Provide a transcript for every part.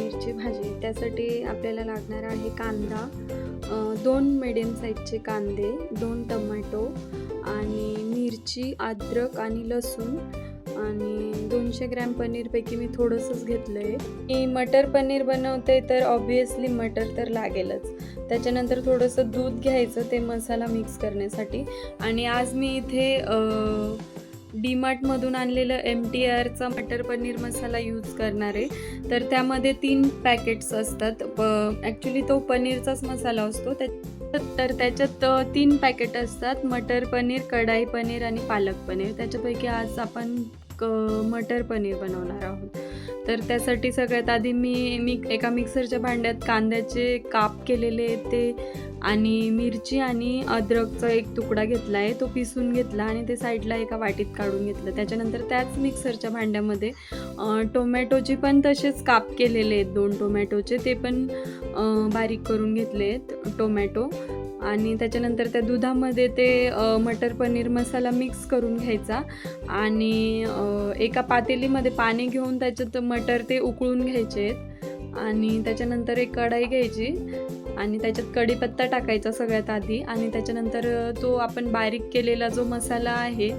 पनीरची भाजी. त्यासाठी आपल्याला लागणार आहे कांदा, 2 मीडियम साईजचे कांदे, 2 टोमॅटो आणि मिरची, अद्रक आणि लसूण आणि 200 ग्रॅम पनीरपैकी मी थोडंसंच घेतलं आहे. मी मटर पनीर बनवते तर ऑब्व्हियसली मटर तर लागेलच. त्याच्यानंतर थोडंसं दूध घ्यायचं ते मसाला मिक्स करण्यासाठी. आणि आज मी इथे डीमार्टमधून आणलेलं MTRचा मटर पनीर मसाला यूज करणार आहे. तर त्यामध्ये 3 पॅकेट्स असतात. ॲक्च्युली तो पनीरचाच मसाला असतो. तर त्याच्यात 3 पॅकेट असतात: मटर पनीर, कढाई पनीर आणि पालक पनीर. त्याच्यापैकी आज आपण मटर पनीर बनवणार आहोत. तर त्यासाठी सगळ्यात आधी मी एका मिक्सरच्या भांड्यात कांद्याचे काप केलेले ते आणि मिरची आणि अद्रकचा एक तुकडा घेतला आहे, तो पिसून घेतला आणि ते साईडला एका वाटीत काढून घेतलं. त्याच्यानंतर त्याच मिक्सरच्या भांड्यामध्ये टोमॅटोची पण तसेच काप केलेले आहेत, 2 टोमॅटोचे, ते पण बारीक करून घेतले आहेत टोमॅटो. आणि त्याच्यानंतर त्या दुधामध्ये ते मटर पनीर मसाला मिक्स करून घ्यायचा आणि एका पातेलीमध्ये पाणी घेऊन त्याच्यात मटर ते उकळून घ्यायचे आहेत. आणि त्याच्यानंतर एक कढाई घ्यायची आणि त्याच्यात कढीपत्ता टाकायचा सगळ्यात आधी. आणि त्याच्यानंतर तो आपण बारीक केलेला जो मसाला आहे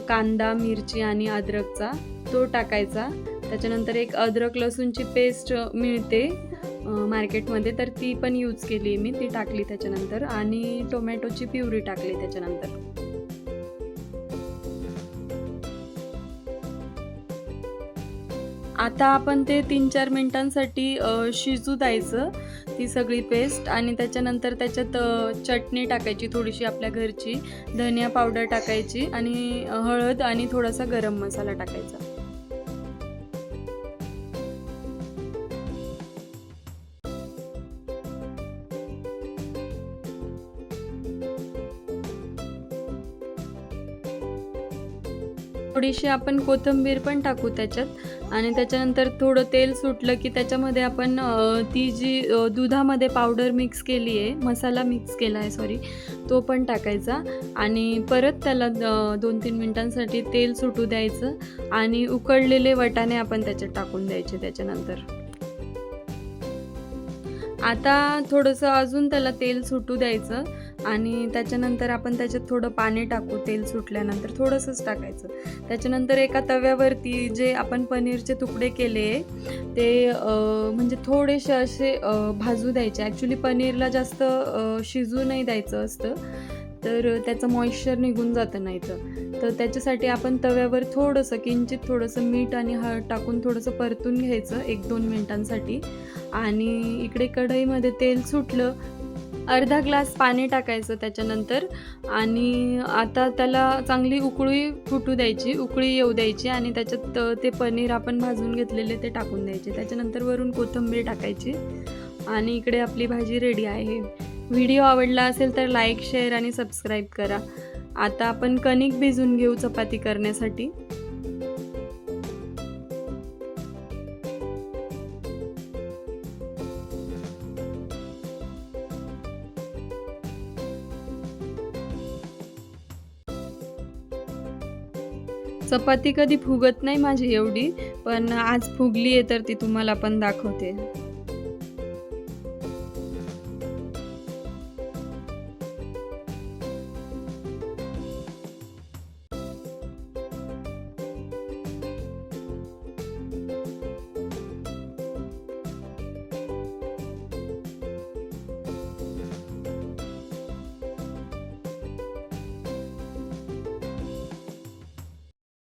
कांदा, मिरची आणि अद्रकचा, तो टाकायचा. त्याच्यानंतर एक अद्रक लसूणची पेस्ट मिळते मार्केटमध्ये, तर ती पण यूज केली मी, ती टाकली त्याच्यानंतर. आणि टोमॅटोची प्युरी टाकली त्याच्यानंतर. आता आपण ते 3-4 मिनिटांसाठी शिजू द्यायचं ती सगळी पेस्ट. आणि त्याच्यानंतर त्याच्यात चटणी टाकायची थोडीशी आपल्या घरची, धनिया पावडर टाकायची आणि हळद आणि थोडासा गरम मसाला टाकायचा. थोडीशी आपण कोथिंबीर पण टाकू त्याच्यात. आणि त्याच्यानंतर थोडं तेल सुटलं की त्याच्यामध्ये आपण ती जी दुधामध्ये पावडर मिक्स केली आहे, मसाला मिक्स केला आहे सॉरी, तो पण टाकायचा. आणि परत त्याला 2-3 मिनिटांसाठी तेल सुटू द्यायचं आणि उकडलेले वाटाणे आपण त्याच्यात टाकून द्यायचे त्याच्यानंतर. आता थोडंसं अजून त्याला तेल सुटू द्यायचं आणि त्याच्यानंतर आपण त्याच्यात थोडं पाणी टाकू. तेल सुटल्यानंतर थोडंसंच टाकायचं. त्याच्यानंतर एका तव्यावरती जे आपण पनीरचे तुकडे केले ते म्हणजे थोडेसे असे भाजू द्यायचे. ॲक्च्युली पनीरला जास्त शिजू नाही द्यायचं असतं, तर त्याचं मॉइश्चर निघून जातं नाही तर त्याच्यासाठी आपण तव्यावर किंचित थोडंसं मीठ आणि हळद टाकून थोडंसं परतून घ्यायचं 1-2 मिनिटांसाठी. आणि इकडे कढईमध्ये तेल सुटलं, अर्धा ग्लास पाणी टाकायचं त्याच्यानंतर. आणि आता त्याला चांगली उकळी फुटू द्यायची, उकळी येऊ द्यायची आणि त्याच्यात ते पनीर आपण भाजून घेतलेले ते टाकून द्यायचे. त्याच्यानंतर वरून कोथिंबीर टाकायची आणि इकडे आपली भाजी रेडी आहे. व्हिडिओ आवडला असेल तर लाईक, शेअर आणि सबस्क्राईब करा. आता आपण कणिक भिजवून घेऊ चपाती करण्यासाठी. चपाती कधी फुगत नाही माझी एवढी, पण आज फुगली आहे तर ती तुम्हाला पण दाखवते.